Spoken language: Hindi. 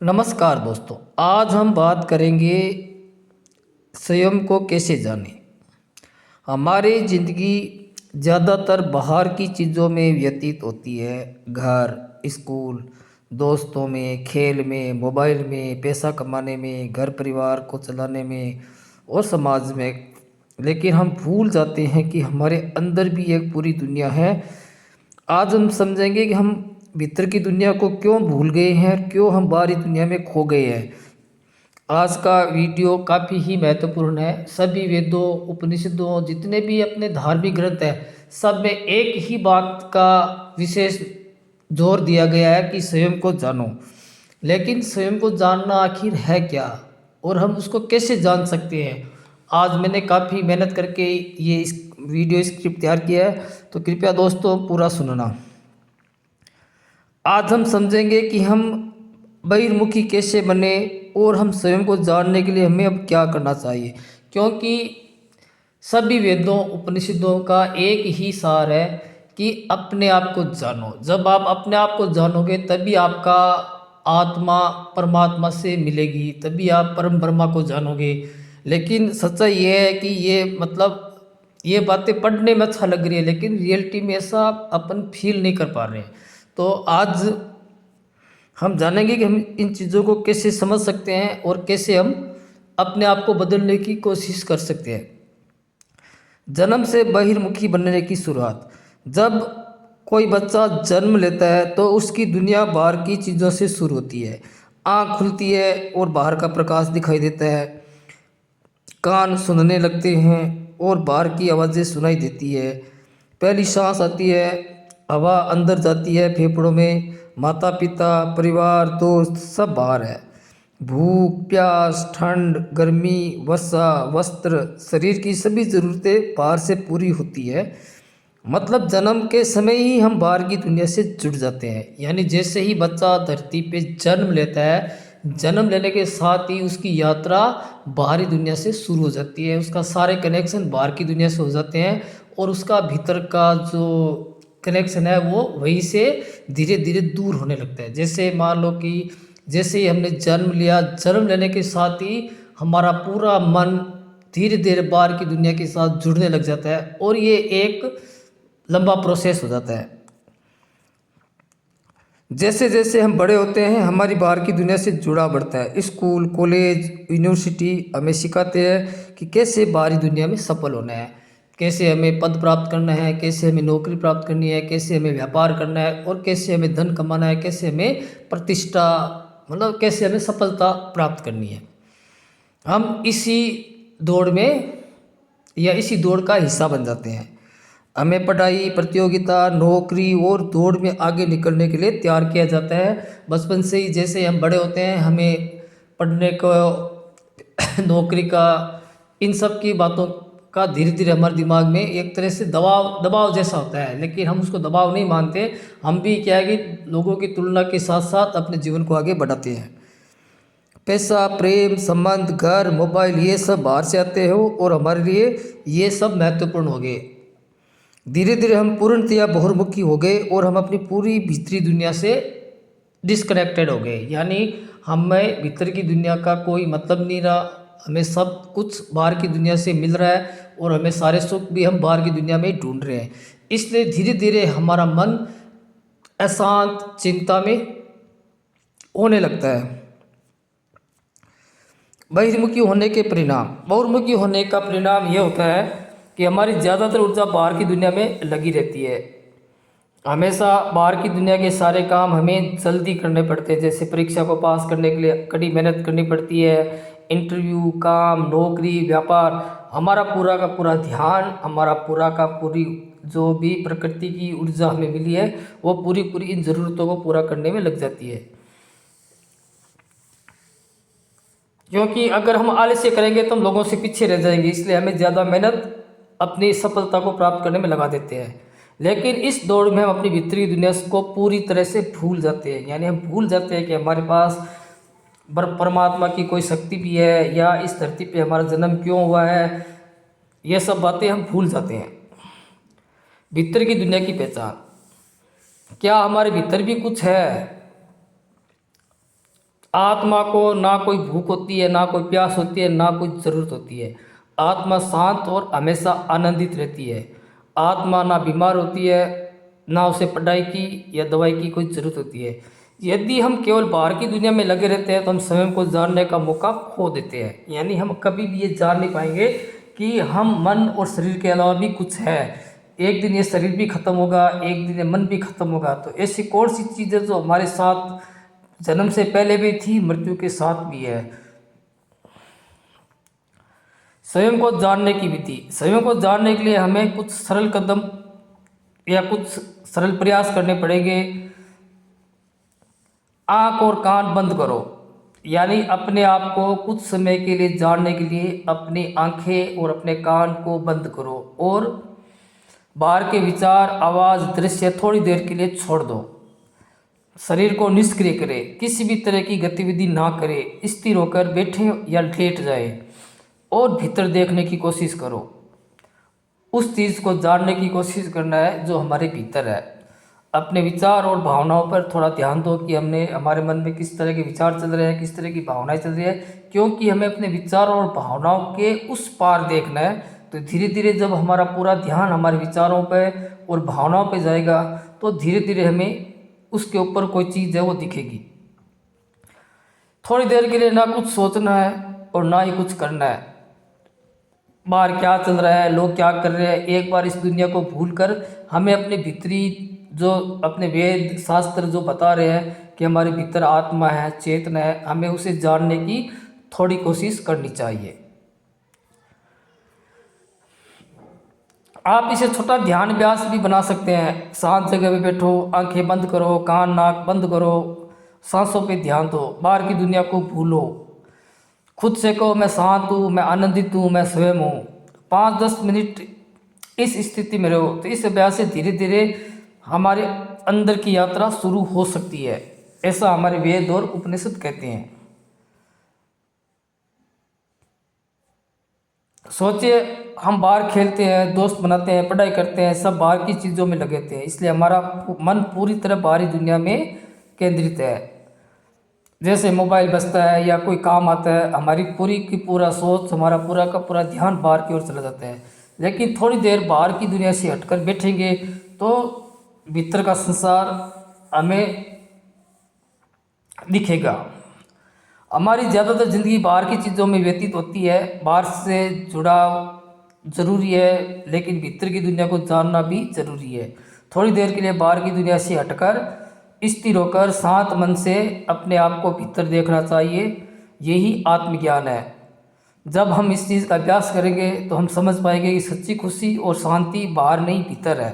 नमस्कार दोस्तों। आज हम बात करेंगे स्वयं को कैसे जानें। हमारी ज़िंदगी ज़्यादातर बाहर की चीज़ों में व्यतीत होती है। घर, स्कूल, दोस्तों में, खेल में, मोबाइल में, पैसा कमाने में, घर परिवार को चलाने में और समाज में। लेकिन हम भूल जाते हैं कि हमारे अंदर भी एक पूरी दुनिया है। आज हम समझेंगे कि हम भीतर की दुनिया को क्यों भूल गए हैं, क्यों हम बाहरी दुनिया में खो गए हैं। आज का वीडियो काफ़ी ही महत्वपूर्ण है। सभी वेदों, उपनिषदों, जितने भी अपने धार्मिक ग्रंथ हैं, सब में एक ही बात का विशेष जोर दिया गया है कि स्वयं को जानो। लेकिन स्वयं को जानना आखिर है क्या और हम उसको कैसे जान सकते हैं। आज मैंने काफ़ी मेहनत करके ये इस वीडियो स्क्रिप्ट तैयार किया है, तो कृपया दोस्तों पूरा सुनना। आज हम समझेंगे कि हम बहिर्मुखी कैसे बने और हम स्वयं को जानने के लिए हमें अब क्या करना चाहिए। क्योंकि सभी वेदों, उपनिषदों का एक ही सार है कि अपने आप को जानो। जब आप अपने आप को जानोगे तभी आपका आत्मा परमात्मा से मिलेगी, तभी आप परम ब्रह्मा को जानोगे। लेकिन सच्चाई ये है कि ये बातें पढ़ने में अच्छा लग रही है, लेकिन रियलिटी में ऐसा अपन फील नहीं कर पा रहे हैं। तो आज हम जानेंगे कि हम इन चीज़ों को कैसे समझ सकते हैं और कैसे हम अपने आप को बदलने की कोशिश कर सकते हैं। जन्म से बहिर्मुखी बनने की शुरुआत। जब कोई बच्चा जन्म लेता है तो उसकी दुनिया बाहर की चीज़ों से शुरू होती है। आँख खुलती है और बाहर का प्रकाश दिखाई देता है। कान सुनने लगते हैं और बाहर की आवाज़ें सुनाई देती है। पहली सांस आती है, हवा अंदर जाती है फेफड़ों में। माता पिता, परिवार, दोस्त सब बाहर है। भूख, प्यास, ठंड, गर्मी, वर्षा, वस्त्र, शरीर की सभी ज़रूरतें बाहर से पूरी होती है। मतलब जन्म के समय ही हम बाहर की दुनिया से जुड़ जाते हैं। यानी जैसे ही बच्चा धरती पे जन्म लेता है, जन्म लेने के साथ ही उसकी यात्रा बाहरी दुनिया से शुरू हो जाती है। उसका सारे कनेक्शन बाहर की दुनिया से हो जाते हैं और उसका भीतर का जो कनेक्शन है वो वहीं से धीरे धीरे दूर होने लगता है। जैसे मान लो कि जैसे ही हमने जन्म लिया, जन्म लेने के साथ ही हमारा पूरा मन धीरे धीरे बाहर की दुनिया के साथ जुड़ने लग जाता है और ये एक लंबा प्रोसेस हो जाता है। जैसे जैसे हम बड़े होते हैं हमारी बाहर की दुनिया से जुड़ा बढ़ता है। स्कूल, कॉलेज, यूनिवर्सिटी हमें सिखाते हैं कि कैसे बाहरी दुनिया में सफल होना है, कैसे हमें पद प्राप्त करना है, कैसे हमें नौकरी प्राप्त करनी है, कैसे हमें व्यापार करना है और कैसे हमें धन कमाना है, कैसे हमें प्रतिष्ठा कैसे हमें सफलता प्राप्त करनी है। हम इसी दौड़ में या इसी दौड़ का हिस्सा बन जाते हैं। हमें पढ़ाई, प्रतियोगिता, नौकरी और दौड़ में आगे निकलने के लिए तैयार किया जाता है। बचपन से ही जैसे हम बड़े होते हैं हमें पढ़ने को, नौकरी का, इन सब की बातों का धीरे धीरे हमारे दिमाग में एक तरह से दबाव दबाव जैसा होता है। लेकिन हम उसको दबाव नहीं मानते। हम भी क्या है कि लोगों की तुलना के साथ साथ अपने जीवन को आगे बढ़ाते हैं। पैसा, प्रेम, संबंध, घर, मोबाइल, ये सब बाहर से आते हो और हमारे लिए ये सब महत्वपूर्ण हो गए। धीरे धीरे हम पूर्णतया बहिर्मुखी हो गए और हम अपनी पूरी भीतरी दुनिया से डिस्कनेक्टेड हो गए। यानी हमें भीतर की दुनिया का कोई मतलब नहीं रहा। हमें सब कुछ बाहर की दुनिया से मिल रहा है और हमें सारे सुख भी हम बाहर की दुनिया में ही ढूंढ रहे हैं। इसलिए धीरे धीरे हमारा मन अशांत, चिंता में होने लगता है। बहिर्मुखी होने के परिणाम। बहिर्मुखी होने का परिणाम ये होता है कि हमारी ज़्यादातर ऊर्जा बाहर की दुनिया में लगी रहती है। हमेशा बाहर की दुनिया के सारे काम हमें जल्दी करने पड़ते हैं। जैसे परीक्षा को पास करने के लिए कड़ी मेहनत करनी पड़ती है। इंटरव्यू, काम, नौकरी, व्यापार, हमारा पूरा का पूरा ध्यान, हमारा पूरा का पूरी जो भी प्रकृति की ऊर्जा हमें मिली है वो पूरी पूरी इन ज़रूरतों को पूरा करने में लग जाती है। क्योंकि अगर हम आलस्य करेंगे तो हम लोगों से पीछे रह जाएंगे। इसलिए हमें ज़्यादा मेहनत अपनी सफलता को प्राप्त करने में लगा देते हैं। लेकिन इस दौड़ में हम अपनी भीतरी दुनिया को पूरी तरह से भूल जाते हैं। यानी हम भूल जाते हैं कि हमारे पास परमात्मा की कोई शक्ति भी है या इस धरती पे हमारा जन्म क्यों हुआ है। ये सब बातें हम भूल जाते हैं। भीतर की दुनिया की पहचान। क्या हमारे भीतर भी कुछ है? आत्मा को ना कोई भूख होती है, ना कोई प्यास होती है, ना कोई ज़रूरत होती है। आत्मा शांत और हमेशा आनंदित रहती है। आत्मा ना बीमार होती है, ना उसे पढ़ाई की या दवाई की कोई ज़रूरत होती है। यदि हम केवल बाहर की दुनिया में लगे रहते हैं तो हम स्वयं को जानने का मौका खो देते हैं। यानी हम कभी भी ये जान नहीं पाएंगे कि हम मन और शरीर के अलावा भी कुछ है। एक दिन ये शरीर भी ख़त्म होगा, एक दिन ये मन भी ख़त्म होगा। तो ऐसी कौन सी चीज़ है जो हमारे साथ जन्म से पहले भी थी, मृत्यु के साथ भी है? स्वयं को जानने की विधि। स्वयं को जानने के लिए हमें कुछ सरल कदम या कुछ सरल प्रयास करने पड़ेंगे। आँख और कान बंद करो, यानी अपने आप को कुछ समय के लिए जानने के लिए अपनी आंखें और अपने कान को बंद करो और बाहर के विचार, आवाज़, दृश्य थोड़ी देर के लिए छोड़ दो। शरीर को निष्क्रिय करें, किसी भी तरह की गतिविधि ना करें, स्थिर होकर बैठे या लेट जाए और भीतर देखने की कोशिश करो। उस चीज़ को जानने की कोशिश करना है जो हमारे भीतर है। अपने विचार और भावनाओं पर थोड़ा ध्यान दो कि हमारे मन में किस तरह के विचार चल रहे हैं, किस तरह की भावनाएं चल रही है, क्योंकि हमें अपने विचार और भावनाओं के उस पार देखना है। तो धीरे धीरे जब हमारा पूरा ध्यान हमारे विचारों पर और भावनाओं पर जाएगा तो धीरे धीरे हमें उसके ऊपर कोई चीज़ है वो दिखेगी। थोड़ी देर के लिए ना कुछ सोचना है और ना ही कुछ करना है। बाहर क्या चल रहा है, लोग क्या कर रहे हैं, एक बार इस दुनिया को भूलकर हमें अपने भीतरी जो अपने वेद शास्त्र जो बता रहे हैं कि हमारे भीतर आत्मा है, चेतना है, हमें उसे जानने की थोड़ी कोशिश करनी चाहिए। आप इसे छोटा ध्यान अभ्यास भी बना सकते हैं। शांत जगह पे बैठो, आंखें बंद करो, कान नाक बंद करो, सांसों पे ध्यान दो, बाहर की दुनिया को भूलो। खुद से कहो मैं शांत हूँ, मैं आनंदित हूँ, मैं स्वयं हूँ। 5-10 मिनट इस स्थिति में रहो। तो इस अभ्यास से धीरे धीरे हमारे अंदर की यात्रा शुरू हो सकती है, ऐसा हमारे वेद और उपनिषद कहते हैं। सोचिए, हम बाहर खेलते हैं, दोस्त बनाते हैं, पढ़ाई करते हैं, सब बाहर की चीज़ों में लगे थे, इसलिए हमारा मन पूरी तरह बाहरी दुनिया में केंद्रित है। जैसे मोबाइल बजता है या कोई काम आता है, हमारी पूरी की पूरा सोच, हमारा पूरा का पूरा ध्यान बाहर की ओर चला जाता है। लेकिन थोड़ी देर बाहर की दुनिया से हटकर बैठेंगे तो भीतर का संसार हमें दिखेगा। हमारी ज़्यादातर ज़िंदगी बाहर की चीज़ों में व्यतीत होती है। बाहर से जुड़ाव ज़रूरी है, लेकिन भीतर की दुनिया को जानना भी ज़रूरी है। थोड़ी देर के लिए बाहर की दुनिया से हटकर स्थिर होकर शांत मन से अपने आप को भीतर देखना चाहिए। यही आत्मज्ञान है। जब हम इस चीज़ का अभ्यास करेंगे तो हम समझ पाएंगे कि सच्ची खुशी और शांति बाहर नहीं भीतर है।